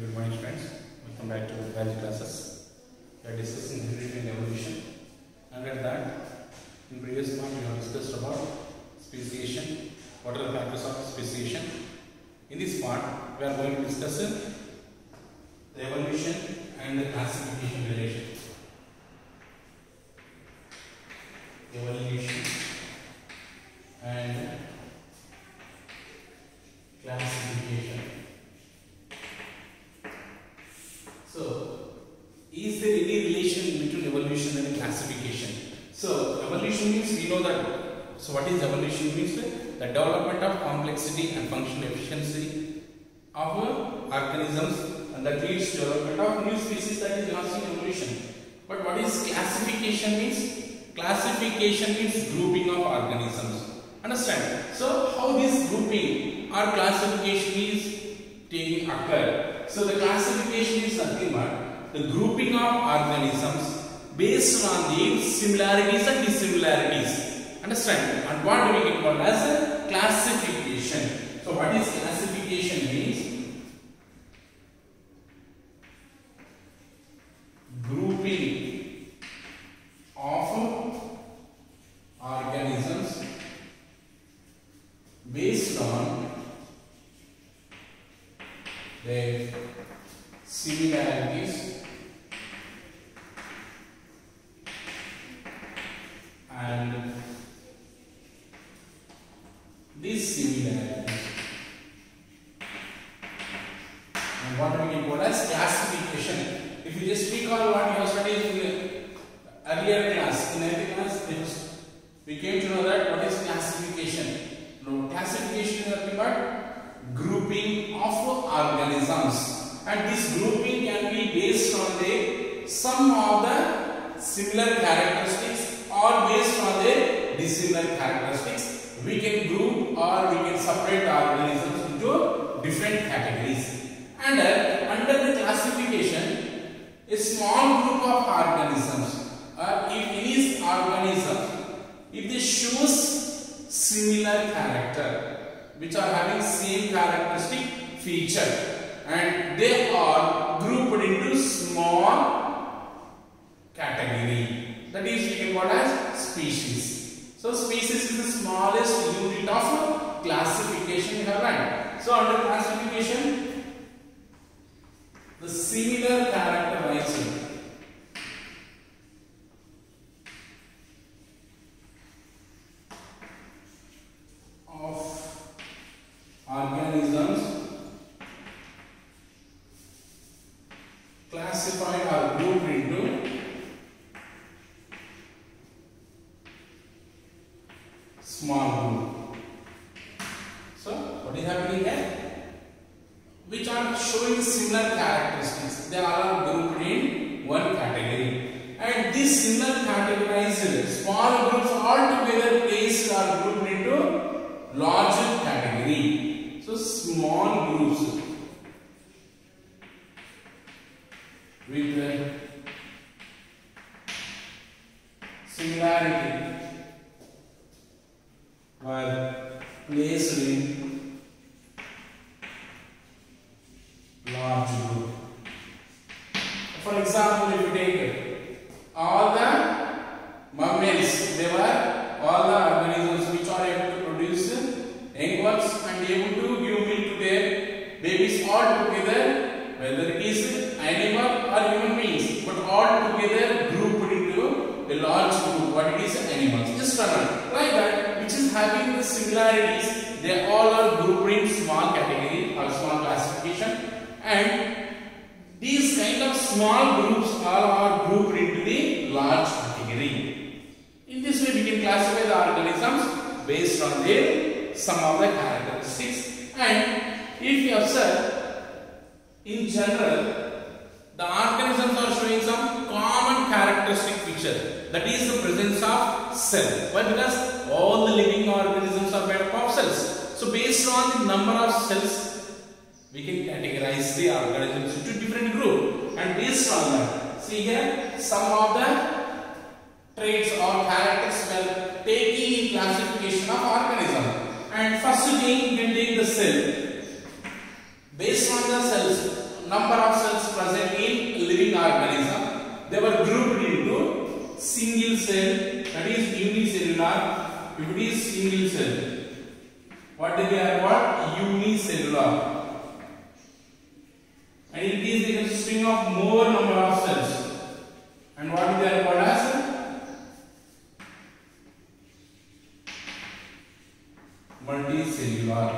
Very good morning, friends. Welcome back to the biology classes. We are discussing heredity and evolution. Under that, in previous part, we have discussed about speciation. What are the factors of speciation? In this part, we are going to discuss the evolution and the classification relation. Evolution and classification. So, is there any relation between evolution and classification? So, evolution means we know that. So, what is evolution means? The development of complexity and functional efficiency of organisms, and that leads to development of new species, that is lost in evolution. But what is classification means? Classification means grouping of organisms. Understand? So, how this grouping or classification is occur? So, the classification is nothing but the grouping of organisms based on the similarities and dissimilarities. Understand? And what do we get called as a classification? So, what is classification means? Grouping of organisms based on their similarities and dissimilarities. And what do we call as classification? If you just recall what you have studied in the earlier class, in 9th class, we came to know that what is classification. Now, classification is nothing but grouping of organisms, and this grouping can be based on the sum of the similar characteristics or based on the dissimilar characteristics. We can group or we can separate organisms into different categories. And under the classification, a small group of organisms, or if any organism, if they shows similar character, which are having same characteristic feature, and they are grouped into small category, that is we can call as species. So species is the smallest unit of classification we have learned. So under classification, the similar characterizing of organisms classified or grouped into small group. So what is happening here? Which are showing similar characteristics. They are grouped in one category, and these similar categorized small groups all together placed are grouped into larger category. So small groups with similarity were placed in large group. For example, if you take all the mammals, they were all the organisms which are able to produce young ones and able to give milk to their babies all together, whether it is animal or human beings, but all together grouped into a large group. What it is? Animals. Just like that, which is having the similarities, they all are grouped in small category or small classification, and these kind of small groups all are grouped into the large category. In this way, we can classify the organisms based on their some of the characteristics. And if you observe, in general, the organisms are showing some common characteristic feature, that is the presence of cell. Why? Because all the living organisms are made up of cells. So based on the number of cells, we can categorize the organisms into different groups, and based on that, see here some of the traits or characteristics were taking in classification of organism. And first thing, you can take the cell. Based on the cells, number of cells present in living organism. They were grouped into single cell, that is unicellular. If it is single cell, what they are called? Unicellular. And it is consisting of more number of cells. And what they are called as? Multicellular.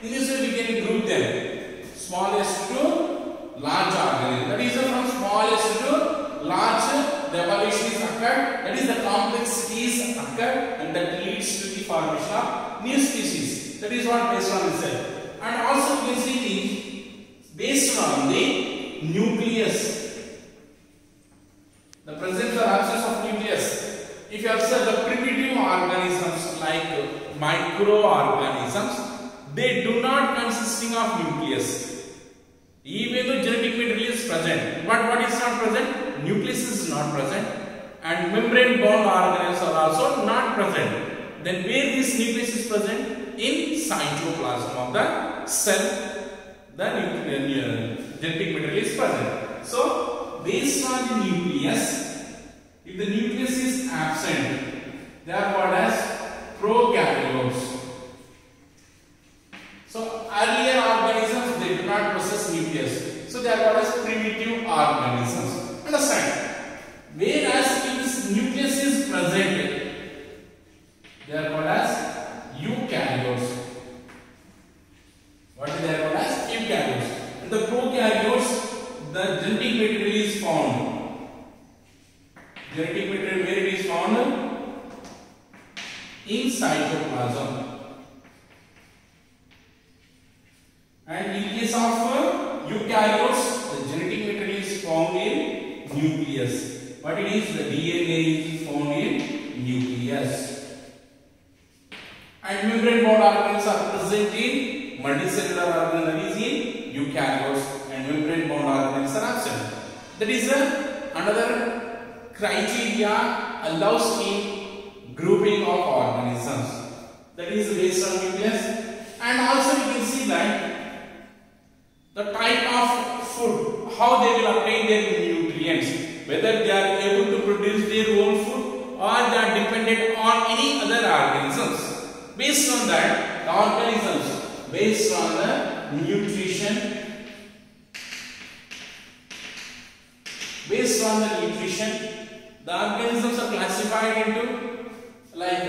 In this way we can group them, smallest to large organism. That is from smallest to large, the evolution is occurred. That is the complexities occurred, and that leads to the formation of new species. That is what based on the cell. And also we can see based on the nucleus, the presence or absence of nucleus. If you observe the primitive organisms like microorganisms, they do not consisting of nucleus. Even though genetic material is present, but what is not present? Nucleus is not present, and membrane bound organisms are also not present. Then where this nucleus is present? In cytoplasm of the cell, the genetic material is present. So based on the nucleus, if the nucleus is absent, they are called as prokaryotes. So earlier organisms, they do not possess nucleus, so they are called as primitive organisms. Understand? Whereas if this nucleus is present, they are called as eukaryotes. What is they are called as? Eukaryotes. And the prokaryotes, the genetic material is found. Genetic material where it is found? In cytoplasm. And in case of eukaryotes, the genetic material is found in nucleus. What it is? The DNA is found in nucleus. And membrane bound organisms are present in multicellular organisms, in eukaryotes, and membrane bound organisms are absent. That is another criteria allows in grouping of organisms. That is based on nucleus. And also you can see that the type of food, how they will obtain their nutrients, whether they are able to produce their own food or they are dependent on any other organisms. Based on that, the organisms, based on the nutrition, the organisms are classified into like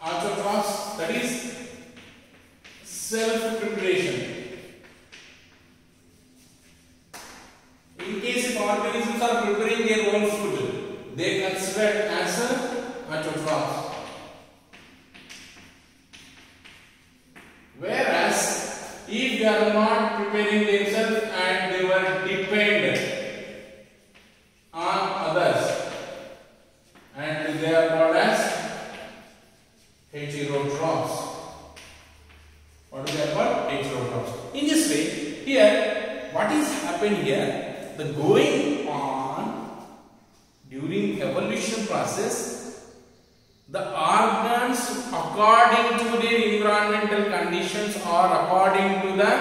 autotrophs, that is self-preparation. In case if organisms are preparing their own food, they are considered as autotrophs. Whereas if they are not preparing themselves and they were dependent on others, and they are called as heterotrophs. What is they called? Heterotrophs. In this way, here what is happened here? The going on during evolution process, the organs according to their environmental conditions or according to the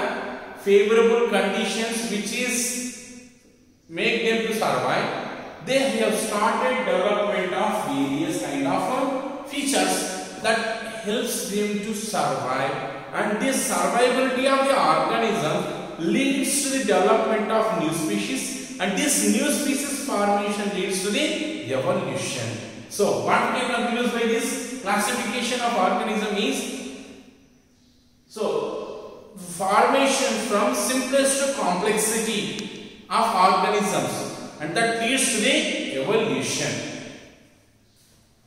favorable conditions which is make them to survive, they have started development of various kind of features that helps them to survive, and this survivability of the organism leads to the development of new species, and this new species formation leads to the evolution. So what we can conclude by this classification of organism is, so formation from simplest to complexity of organisms, and that leads to the evolution.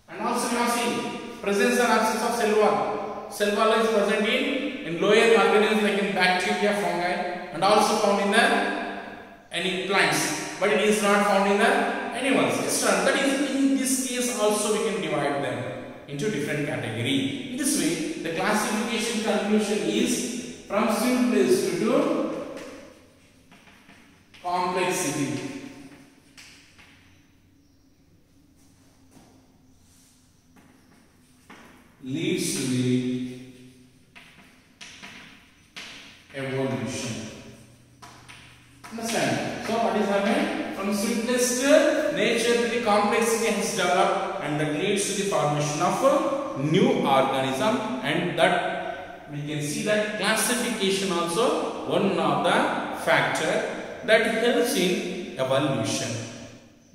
And also we have seen presence and absence of cell wall. Cell wall is present in lower organisms like in bacteria, fungi, and also found in the any plants, but it is not found in the animals. That is, in this case also we can divide them into different category. In this way, the classification conclusion is from simplest to complexity. Leads to the evolution. From simplest nature to the complexity has developed, and that leads to the formation of a new organism, and that we can see that classification also one of the factor that helps in evolution.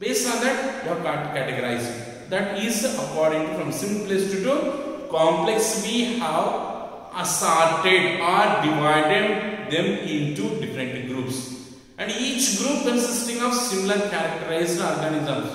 Based on that, you have categorized. That is according to from simplest to complex, we have assorted or divided them into different groups, and each group consisting of similar characterized organisms.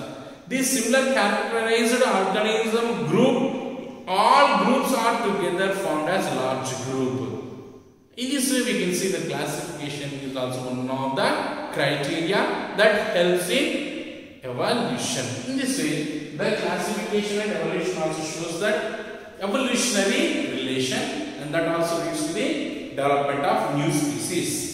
This similar characterized organism group, all groups are together formed as a large group. In this way, we can see the classification is also one of the criteria that helps in evolution. In this way, the classification and evolution also shows that evolutionary relation, and that also leads to the development of new species.